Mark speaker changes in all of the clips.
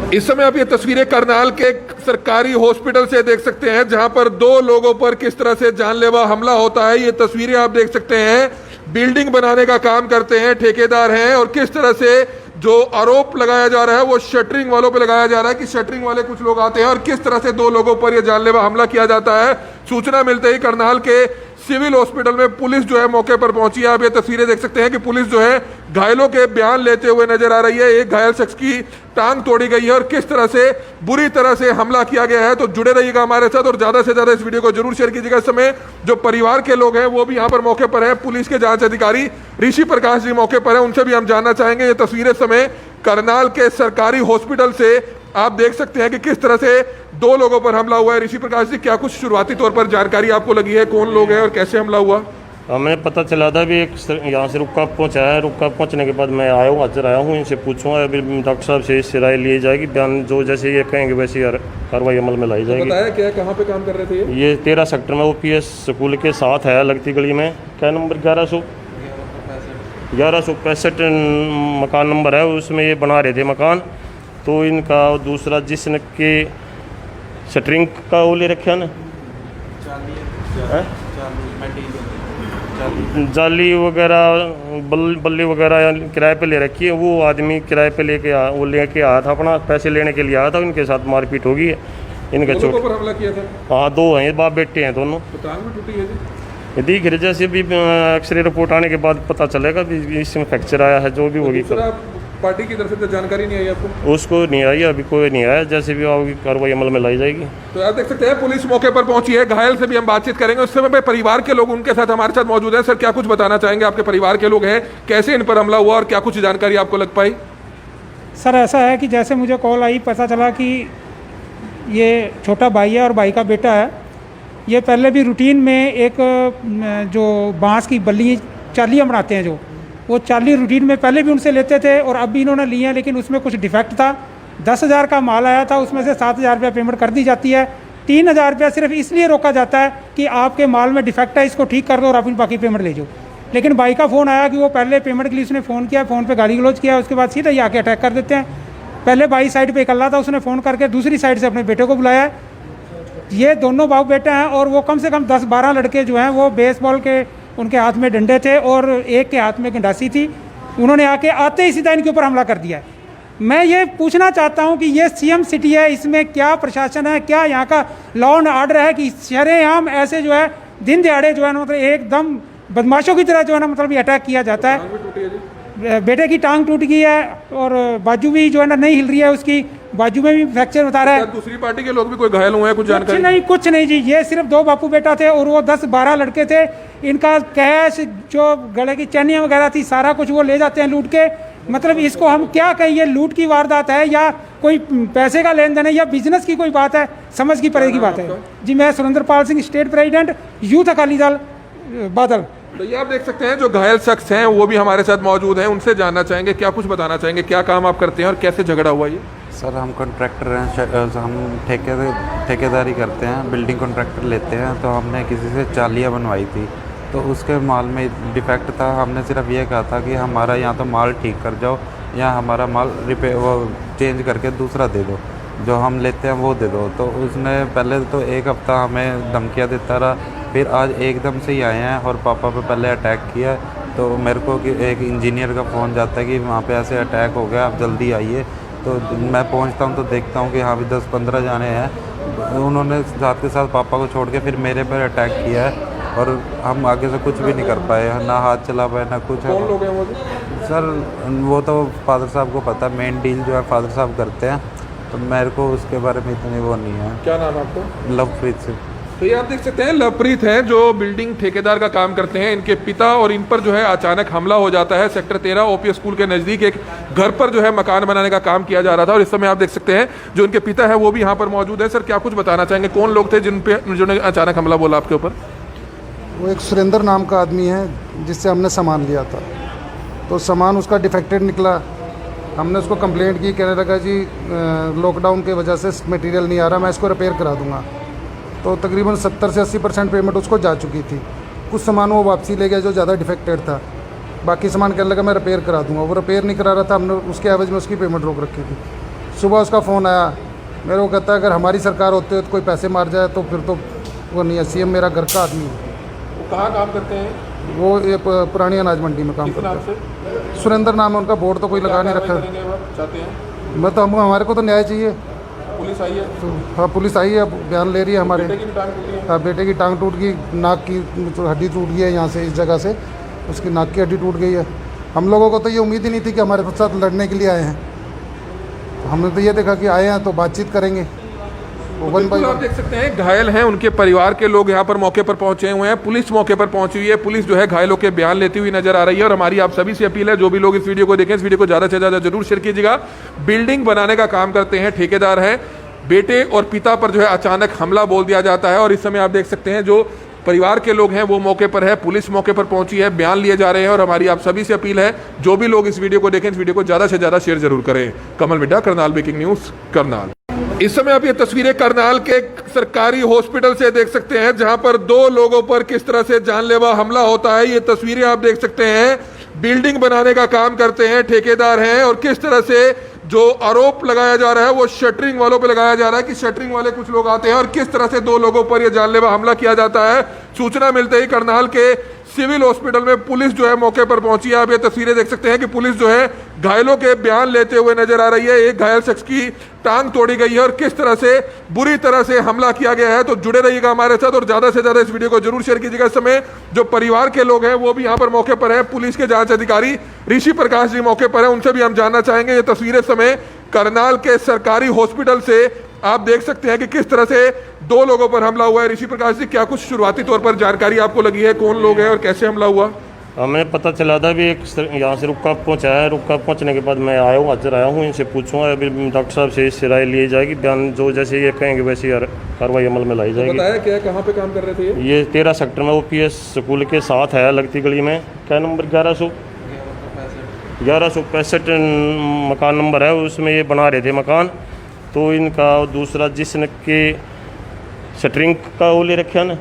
Speaker 1: इस समय आप ये तस्वीरें करनाल के सरकारी हॉस्पिटल से देख सकते हैं, जहां पर दो लोगों पर किस तरह से जानलेवा हमला होता है। ये तस्वीरें आप देख सकते हैं, बिल्डिंग बनाने का काम करते हैं, ठेकेदार हैं, और किस तरह से जो आरोप लगाया जा रहा है वो शटरिंग वालों पे लगाया जा रहा है कि शटरिंग वाले कुछ लोग आते हैं और किस तरह से दो लोगों पर यह जानलेवा हमला किया जाता है। सूचना मिलते ही करनाल के सिविल हॉस्पिटल में पुलिस जो है मौके पर पहुंची है। आप ये तस्वीरें देख सकते हैं कि पुलिस जो है घायलों के बयान लेते हुए नजर आ रही है। एक घायल शख्स की टांग तोड़ी गई है और किस तरह से बुरी तरह से हमला किया गया है। तो जुड़े रहिएगा हमारे साथ और ज्यादा से ज्यादा इस वीडियो को जरूर शेयर कीजिएगा। इस समय जो परिवार के लोग हैं वो भी यहाँ पर मौके पर है। पुलिस के जांच अधिकारी ऋषि प्रकाश जी मौके पर है, उनसे भी हम जानना चाहेंगे। ये तस्वीरें समय करनाल के सरकारी हॉस्पिटल से आप देख सकते हैं कि किस तरह से दो लोगों पर हमला हुआ है। ऋषि प्रकाश जी, क्या कुछ शुरुआती तौर पर जानकारी आपको लगी है, कौन लोग हैं और कैसे हमला हुआ?
Speaker 2: हमें पता चला था भी एक यहाँ से रुक्का पहुँचा है। रुक्का पहुँचने के बाद मैं आया हूँ, हाजिर आया हूँ, इनसे पूछूंगा। अभी डॉक्टर साहब से इससे राय ली जाएगी, बयान जो जैसे ये कहेंगे वैसे कार्रवाई अमल में लाई जाएगी।
Speaker 1: बताया क्या, कहाँ पे काम कर रहे थे
Speaker 2: ये 13 सेक्टर में OPS स्कूल के साथ है, लगती गली में। क्या नंबर 1165 मकान नंबर है, उसमें ये बना रहे थे मकान। तो इनका दूसरा जिसने के शटरिंग का वो ले रखे ना, जाली वगैरह बल्ली वगैरह किराए पे ले रखी है। वो आदमी किराए पे लेके आया था, अपना पैसे लेने के लिए आया था। इनके साथ मारपीट होगी है, इनका चोट
Speaker 1: पर हमला किया था।
Speaker 2: हाँ, दो हैं, बाप बेटे हैं दोनों।
Speaker 1: टांग भी टूटी है जी?
Speaker 2: दिख रही, जैसे भी एक्सरे रिपोर्ट आने के बाद पता चलेगा कि इसमें फ्रैक्चर आया है। जो भी होगी
Speaker 1: पार्टी की तरफ से जानकारी नहीं आई आपको?
Speaker 2: उसको नहीं आई, अभी कोई नहीं आया। जैसे भी होगी कार्रवाई अमल में लाई जाएगी।
Speaker 1: तो आप देख सकते हैं पुलिस मौके पर पहुंची है। घायल से भी हम बातचीत करेंगे। उस समय पे परिवार के लोग उनके साथ हमारे साथ मौजूद हैं। सर, क्या कुछ बताना चाहेंगे? आपके परिवार के लोग हैं, कैसे इन पर हमला हुआ और क्या कुछ जानकारी आपको लग पाई?
Speaker 3: सर, ऐसा है कि जैसे मुझे कॉल आई, पता चला कि ये छोटा भाई है और भाई का बेटा है। ये पहले भी रूटीन में एक जो बांस की बल्ली चालियाँ बनाते हैं, जो वो चाली रूटीन में पहले भी उनसे लेते थे और अब भी इन्होंने लिए हैं, लेकिन उसमें कुछ डिफेक्ट था। 10,000 का माल आया था, उसमें से 7,000 रुपये पेमेंट कर दी जाती है। 3,000 रुपया सिर्फ इसलिए रोका जाता है कि आपके माल में डिफेक्ट है, इसको ठीक कर दो और आप बाकी पेमेंट ले जाओ। लेकिन भाई का फ़ोन आया कि वो पहले पेमेंट के लिए उसने फ़ोन किया, फ़ोन पर गाली गलौज किया, उसके बाद सीधा ही आके अटैक कर देते हैं। पहले भाई साइड पर इकल्ला था, उसने फ़ोन करके दूसरी साइड से अपने बेटे को बुलाया। ये दोनों बाप बेटे हैं और वो कम से कम 10-12 लड़के जो हैं वो बेसबॉल के, उनके हाथ में डंडे थे और एक के हाथ में गंडासी थी। उन्होंने आके आते ही सीधा इनके ऊपर हमला कर दिया है। मैं ये पूछना चाहता हूं कि ये CM सिटी है, इसमें क्या प्रशासन है, क्या यहाँ का लॉ एंड ऑर्डर है कि शरेआम ऐसे जो है दिन दिहाड़े जो है ना, मतलब एकदम बदमाशों की तरह जो है ना, मतलब ये अटैक किया जाता है। बेटे की टांग टूट गई है और बाजू भी जो है ना नहीं हिल रही है, उसकी बाजू में भी फ्रैक्चर बता रहा है।
Speaker 1: दूसरी पार्टी के लोग भी कोई घायल हुए हैं, कुछ जानकारी?
Speaker 3: कुछ नहीं जी, ये सिर्फ 2 बापू बेटा थे और वो 10-12 लड़के थे। इनका कैश, जो गले की चैनियाँ वगैरह थी, सारा कुछ वो ले जाते हैं लूट के। मतलब इसको हम क्या कहिए, लूट की वारदात है या कोई पैसे का लेन देन है या बिजनेस की कोई बात है, समझ की पड़ेगी बात है जी। मैं Surendrapal Singh, state president, youth Akali Dal Badal.
Speaker 1: तो ये आप देख सकते हैं जो घायल शख्स हैं वो भी हमारे साथ मौजूद हैं, उनसे जानना चाहेंगे, क्या कुछ बताना चाहेंगे, क्या काम आप करते हैं और कैसे झगड़ा हुआ ये?
Speaker 4: सर, हम कॉन्ट्रैक्टर हैं, हम ठेकेदारी करते हैं, बिल्डिंग कॉन्ट्रैक्टर लेते हैं। तो हमने किसी से चालियाँ बनवाई थी, तो उसके माल में डिफेक्ट था। हमने सिर्फ ये कहा था कि हमारा यहाँ तो माल ठीक कर जाओ या हमारा माल रिपेयर वो चेंज करके दूसरा दे दो, जो हम लेते हैं वो दे दो। तो उसने पहले तो 1 हफ्ता हमें धमकियाँ देता रहा, फिर आज एकदम से ही आए हैं और पापा पे पहले अटैक किया। तो मेरे को कि एक इंजीनियर का फ़ोन जाता है कि वहाँ पे ऐसे अटैक हो गया, आप जल्दी आइए। तो मैं पहुँचता हूँ तो देखता हूँ कि हाँ भी 10-15 जाने हैं। उन्होंने साथ के साथ पापा को छोड़ के फिर मेरे पर अटैक किया है और हम आगे से कुछ भी नहीं कर पाए, ना हाथ चला पाए ना कुछ।
Speaker 1: कौन लोग हैं वो?
Speaker 4: सर, वो तो फादर साहब को पता है, मेन डील जो है फादर साहब करते हैं, तो मेरे को उसके बारे में इतनी वो नहीं है।
Speaker 1: क्या नाम है आपका?
Speaker 4: लवप्रीत सिंह।
Speaker 1: तो ये आप देख सकते हैं लवप्रीत हैं, जो बिल्डिंग ठेकेदार का काम करते हैं। इनके पिता और इन पर जो है अचानक हमला हो जाता है। सेक्टर 13 OPS स्कूल के नज़दीक एक घर पर जो है मकान बनाने का काम किया जा रहा था और इस समय आप देख सकते हैं जो उनके पिता है वो भी यहाँ पर मौजूद है। सर, क्या कुछ बताना चाहेंगे, कौन लोग थे जिन्होंने अचानक हमला बोला आपके ऊपर?
Speaker 5: वो एक सुरेंद्र नाम का आदमी है जिससे हमने सामान लिया था, तो सामान उसका डिफेक्टेड निकला। हमने उसको कंप्लेंट की, कहने लगा जी लॉकडाउन की वजह से मटेरियल नहीं आ रहा, मैं इसको रिपेयर करा दूंगा। तो तकरीबन 70 से 80% पेमेंट उसको जा चुकी थी। कुछ सामान वो वापसी ले गया जो ज़्यादा डिफेक्टेड था, बाकी सामान कहने लगा मैं रिपेयर करा दूंगा। वो रिपेयर नहीं करा रहा था, हमने उसके एवज में उसकी पेमेंट रोक रखी थी। सुबह उसका फ़ोन आया, मेरे को कहता है अगर हमारी सरकार होती है तो कोई पैसे मार जाए तो फिर तो वो नहीं है। सीएम मेरा घर का आदमी है।
Speaker 1: वो कहाँ काम करते हैं?
Speaker 5: वो ये पुरानी अनाज मंडी में काम
Speaker 1: किस
Speaker 5: करते
Speaker 1: नाम
Speaker 5: हैं।
Speaker 1: से?
Speaker 5: सुरेंद्र नाम है उनका, बोर्ड तो कोई लगा नहीं रखा।
Speaker 1: करेंगे वो चाहते हैं?
Speaker 5: मैं तो हम हमारे को तो न्याय चाहिए।
Speaker 1: पुलिस आई है?
Speaker 5: तो हाँ, पुलिस आई है, अब बयान ले रही है हमारे।
Speaker 1: बेटे की भी टांग टूटी है?
Speaker 5: हाँ, बेटे की टांग टूट गई, नाक की हड्डी टूट गई है यहाँ से, इस जगह से उसकी नाक की हड्डी टूट गई है। हम लोगों को तो ये उम्मीद ही नहीं थी कि हमारे साथ लड़ने के लिए आए हैं। तो हमने तो ये देखा कि आए हैं तो बातचीत करेंगे।
Speaker 1: बिल्कुल आप देख सकते हैं घायल हैं, उनके परिवार के लोग यहाँ पर मौके पर पहुंचे हुए हैं, पुलिस मौके पर पहुंची हुई है। पुलिस जो है घायलों के बयान लेती हुई नजर आ रही है। और हमारी आप सभी से अपील है, जो भी लोग इस वीडियो को देखें, इस वीडियो को ज़्यादा से ज़्यादा जरूर शेयर कीजिएगा। बिल्डिंग बनाने का काम करते हैं, ठेकेदार हैं। बेटे और पिता पर जो है अचानक हमला बोल दिया जाता है और इस समय आप देख सकते हैं जो परिवार के लोग हैं वो मौके पर है, पुलिस मौके पर पहुंची है, बयान लिए जा रहे हैं। और हमारी आप सभी से अपील है, जो भी लोग इस वीडियो को देखें, इस वीडियो को ज़्यादा से ज़्यादा शेयर जरूर करें। कमल मिड्डा, करनाल ब्रेकिंग न्यूज़, करनाल। इस समय आप ये तस्वीरें करनाल के सरकारी हॉस्पिटल से देख सकते हैं, जहां पर दो लोगों पर किस तरह से जानलेवा हमला होता है। ये तस्वीरें आप देख सकते हैं। बिल्डिंग बनाने का काम करते हैं, ठेकेदार हैं, और किस तरह से जो आरोप लगाया जा रहा है वो शटरिंग वालों पे लगाया जा रहा है कि शटरिंग वाले कुछ लोग आते हैं और किस तरह से दो लोगों पर यह जानलेवा हमला किया जाता है। सूचना मिलते ही करनाल के सिविल हॉस्पिटल में पुलिस जो है मौके पर पहुंची है। आप ये तस्वीरें देख सकते हैं कि पुलिस जो है घायलों के बयान लेते हुए नजर आ रही है। एक घायल शख्स की टांग तोड़ी गई है और किस तरह से बुरी तरह से हमला किया गया है। तो जुड़े रहिएगा हमारे साथ और ज्यादा से ज्यादा इस वीडियो को जरूर शेयर कीजिएगा। इस समय जो परिवार के लोग हैं वो भी यहाँ पर मौके पर है। पुलिस के जांच अधिकारी ऋषि प्रकाश जी मौके पर है, उनसे भी हम जानना चाहेंगे। ये तस्वीरें समय करनाल के सरकारी हॉस्पिटल से आप देख सकते हैं कि किस तरह से दो लोगों पर हमला हुआ है। ऋषि प्रकाश जी, क्या कुछ शुरुआती तौर पर जानकारी आपको लगी है, कौन लोग हैं और कैसे हमला हुआ?
Speaker 2: हमें पता चला था भी एक यहाँ से रुक्का पहुँचा है। रुक्का पहुँचने के बाद मैं आया हूँ, हाजिर आया हूँ, इनसे पूछूंगा। अभी डॉक्टर साहब से इससे राय ली जाएगी, बयान जो जैसे ये कहेंगे वैसे कार्रवाई अमल में लाई जाएगी।
Speaker 1: बताया क्या, कहाँ पे काम कर रहे थे
Speaker 2: ये 13 सेक्टर में OPS स्कूल के साथ है, लगती गली में। क्या नंबर? 1165 मकान नंबर है, उसमें ये बना रहे थे मकान। तो इनका दूसरा जिसने के शटरिंग का वो ले रखे ना,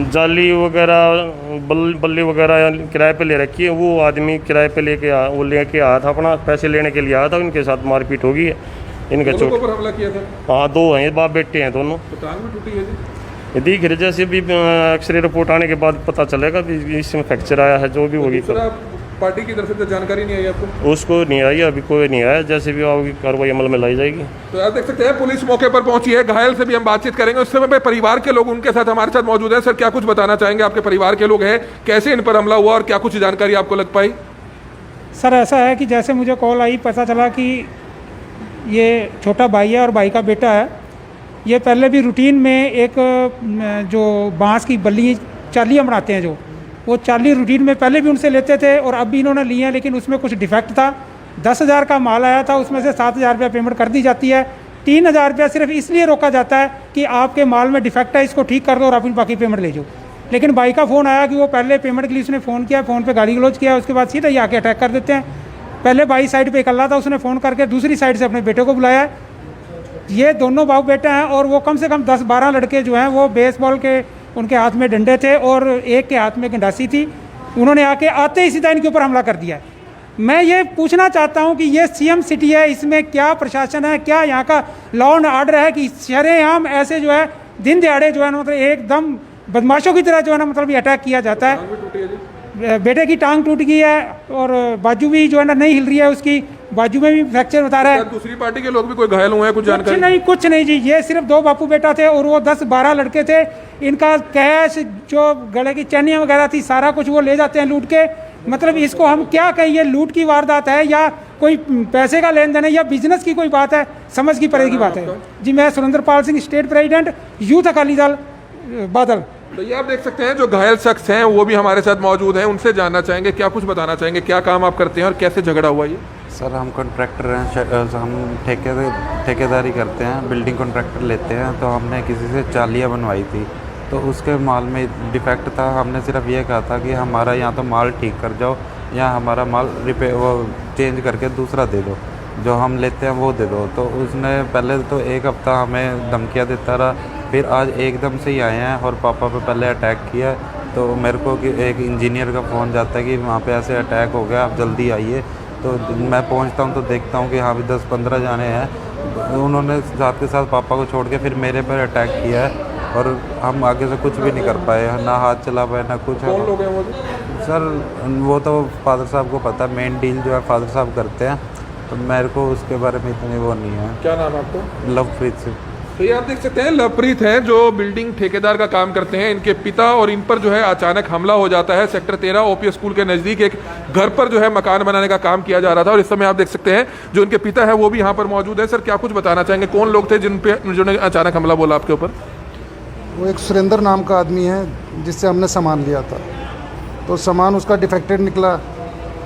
Speaker 2: जाली वगैरह बल्ली वगैरह किराए पे ले रखी है। वो आदमी किराए पे लेके आया था, अपना पैसे लेने के लिए आया था। इनके साथ मारपीट होगी है, इनका चोट।
Speaker 1: पर हमला किया था?
Speaker 2: हाँ, दो हैं, बाप बेटे हैं दोनों।
Speaker 1: तो टांग भी टूटी है जी?
Speaker 2: ये दिख रहे, जैसे भी एक्सरे रिपोर्ट आने के बाद पता चलेगा कि इसमें फ्रैक्चर आया है। जो भी होगी
Speaker 1: पार्टी की तरफ से जानकारी नहीं आई आपको?
Speaker 2: उसको नहीं आई, अभी कोई नहीं आया। जैसे भी होगी कार्रवाई अमल में लाई जाएगी।
Speaker 1: तो आप देख सकते हैं पुलिस मौके पर पहुंची है। घायल से भी हम बातचीत करेंगे। उस समय पे परिवार के लोग उनके साथ हमारे साथ मौजूद हैं। सर, क्या कुछ बताना चाहेंगे? आपके परिवार के लोग हैं, कैसे इन पर हमला हुआ और क्या कुछ जानकारी आपको लग पाई?
Speaker 3: सर, ऐसा है कि जैसे मुझे कॉल आई, पता चला कि ये छोटा भाई है और भाई का बेटा है। ये पहले भी रूटीन में एक जो बांस की बल्ली चालियाँ बनाते हैं, जो वो चाली रूटीन में पहले भी उनसे लेते थे और अब भी इन्होंने लिए हैं, लेकिन उसमें कुछ डिफेक्ट था। 10,000 का माल आया था, उसमें से 7,000 रुपया पेमेंट कर दी जाती है। 3,000 रुपया सिर्फ इसलिए रोका जाता है कि आपके माल में डिफेक्ट है, इसको ठीक कर दो और अपनी बाकी पेमेंट ले जाओ। लेकिन भाई का फ़ोन आया कि वो पहले पेमेंट के लिए उसने फ़ोन किया, फ़ोन पे गाली गलौज किया, उसके बाद सीधा ही आके अटैक कर देते हैं। पहले भाई साइड पे इकल्ला था, उसने फ़ोन करके दूसरी साइड से अपने बेटे को बुलाया। ये दोनों बाप बेटे हैं और वो कम से कम 10-12 लड़के जो हैं वो बेसबॉल के, उनके हाथ में डंडे थे और एक के हाथ में गंडासी थी। उन्होंने आके आते ही सीधा इनके ऊपर हमला कर दिया। मैं ये पूछना चाहता हूँ कि ये CM सिटी है, इसमें क्या प्रशासन है, क्या यहाँ का लॉ एंड ऑर्डर है कि शरेआम ऐसे जो है दिन दिहाड़े जो है ना, मतलब एकदम बदमाशों की तरह जो है ना, मतलब ये अटैक किया जाता है। बेटे की टांग टूट गई है और बाजू भी जो है ना नहीं हिल रही है, उसकी बाजू में भी फ्रैक्चर बता रहा है।
Speaker 1: दूसरी पार्टी के लोग भी कोई घायल हुए हैं, कुछ जानकारी?
Speaker 3: कुछ नहीं जी, ये सिर्फ 2 बापू बेटा थे और वो 10-12 लड़के थे। इनका कैश, जो गले की चैनियाँ वगैरह थी, सारा कुछ वो ले जाते हैं लूट के। मतलब इसको हम क्या कहें, ये लूट की वारदात है या कोई पैसे का लेन देन है या बिजनेस की कोई बात है, समझ की परे की बात है। जी, मैं Surendra Pal Singh, state president, youth Akali Dal Badal.
Speaker 1: तो ये आप देख सकते हैं जो घायल शख्स हैं वो भी हमारे साथ मौजूद हैं, उनसे जानना चाहेंगे, क्या कुछ बताना चाहेंगे, क्या काम आप करते हैं और कैसे झगड़ा हुआ ये?
Speaker 4: सर, हम कॉन्ट्रैक्टर हैं, हम ठेकेदारी करते हैं, बिल्डिंग कॉन्ट्रैक्टर लेते हैं। तो हमने किसी से चालियाँ बनवाई थी, तो उसके माल में डिफेक्ट था। हमने सिर्फ ये कहा था कि हमारा या तो माल ठीक कर जाओ या हमारा माल रिपेयर वो चेंज करके दूसरा दे दो, जो हम लेते हैं वो दे दो। तो उसने पहले तो 1 हफ्ता हमें धमकियाँ देता रहा, फिर आज एकदम से ही आए हैं और पापा पे पहले अटैक किया। तो मेरे को कि एक इंजीनियर का फ़ोन जाता है कि वहाँ पे ऐसे अटैक हो गया, आप जल्दी आइए। तो मैं पहुंचता हूं तो देखता हूं कि हाँ भी 10-15 जाने हैं। उन्होंने साथ के साथ पापा को छोड़ के फिर मेरे पर अटैक किया है और हम आगे से कुछ भी नहीं कर पाए, ना हाथ चला पाए ना कुछ।
Speaker 1: कौन लोग हैं वो?
Speaker 4: सर वो तो फादर साहब को पता, मेन डील जो है फादर साहब करते हैं, तो मेरे को उसके बारे में इतनी वो नहीं है।
Speaker 1: क्या नाम है आपको?
Speaker 4: लवप्रीत सिंह।
Speaker 1: तो ये आप देख सकते हैं लवप्रीत हैं जो बिल्डिंग ठेकेदार का काम करते हैं। इनके पिता और इन पर जो है अचानक हमला हो जाता है। सेक्टर 13 ओपीएस स्कूल के नज़दीक एक घर पर जो है मकान बनाने का काम किया जा रहा था और इस समय आप देख सकते हैं जो उनके पिता है वो भी यहाँ पर मौजूद है। सर क्या कुछ बताना चाहेंगे, कौन लोग थे जिन्होंने अचानक हमला बोला आपके ऊपर?
Speaker 5: वो एक सुरेंद्र नाम का आदमी है जिससे हमने सामान लिया था, तो सामान उसका डिफेक्टेड निकला।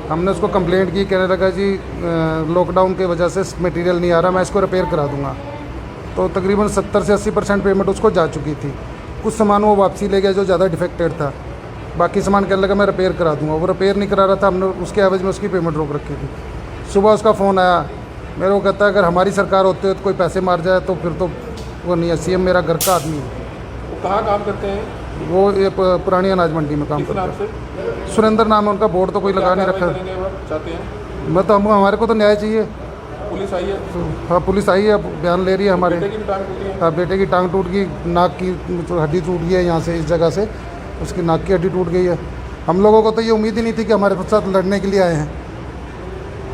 Speaker 5: हमने उसको कंप्लेंट की, कहने लगा जी लॉकडाउन की वजह से मटेरियल नहीं आ रहा, मैं इसको रिपेयर करा दूंगा। तो तकरीबन 70 से 80% पेमेंट उसको जा चुकी थी। कुछ सामान वो वापसी ले गया जो ज़्यादा डिफेक्टेड था, बाकी सामान कहने लगा मैं रिपेयर करा दूंगा। वो रिपेयर नहीं करा रहा था, हमने उसके एवज में उसकी पेमेंट रोक रखी थी। सुबह उसका फ़ोन आया, मेरे को कहता है अगर हमारी सरकार होती है तो कोई पैसे मार जाए तो फिर तो वो नहीं है, सीएम मेरा घर का आदमी है।
Speaker 1: कहाँ काम करते हैं
Speaker 5: वो ये पुरानी अनाज मंडी में काम करता है। सुरेंद्र नाम है उनका, बोर्ड तो कोई लगा नहीं रखा।
Speaker 1: चाहते हैं
Speaker 5: मैं तो हमारे को तो न्याय चाहिए।
Speaker 1: पुलिस आई है?
Speaker 5: हाँ पुलिस आई है, बयान ले रही है हमारे।
Speaker 1: बेटे की टांग टूटी है?
Speaker 5: हाँ बेटे की टांग टूट गई, नाक की हड्डी टूट गई है, यहाँ से इस जगह से उसकी नाक की हड्डी टूट गई है। हम लोगों को तो ये उम्मीद ही नहीं थी कि हमारे साथ लड़ने के लिए आए हैं।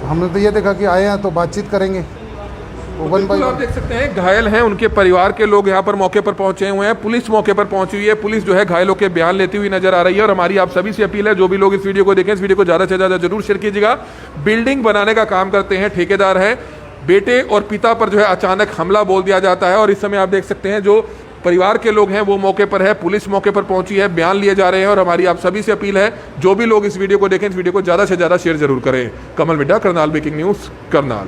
Speaker 5: हमने तो ये देखा कि आए हैं तो बातचीत करेंगे।
Speaker 1: बिल्कुल आप देख सकते हैं घायल हैं, उनके परिवार के लोग यहाँ पर मौके पर पहुंचे हुए हैं, पुलिस मौके पर पहुंची हुई है। पुलिस जो है घायलों के बयान लेती हुई नजर आ रही है और हमारी आप सभी से अपील है जो भी लोग इस वीडियो को देखें, इस वीडियो को ज़्यादा से ज़्यादा जरूर शेयर कीजिएगा। बिल्डिंग बनाने का काम करते हैं, ठेकेदार हैं, बेटे और पिता पर जो है अचानक हमला बोल दिया जाता है और इस समय आप देख सकते हैं जो परिवार के लोग हैं वो मौके पर है, पुलिस मौके पर पहुंची है, बयान लिए जा रहे हैं और हमारी आप सभी से अपील है जो भी लोग इस वीडियो को देखें, इस वीडियो को ज़्यादा से ज़्यादा शेयर जरूर करें। कमल मिड्डा, करनाल ब्रेकिंग न्यूज़, करनाल।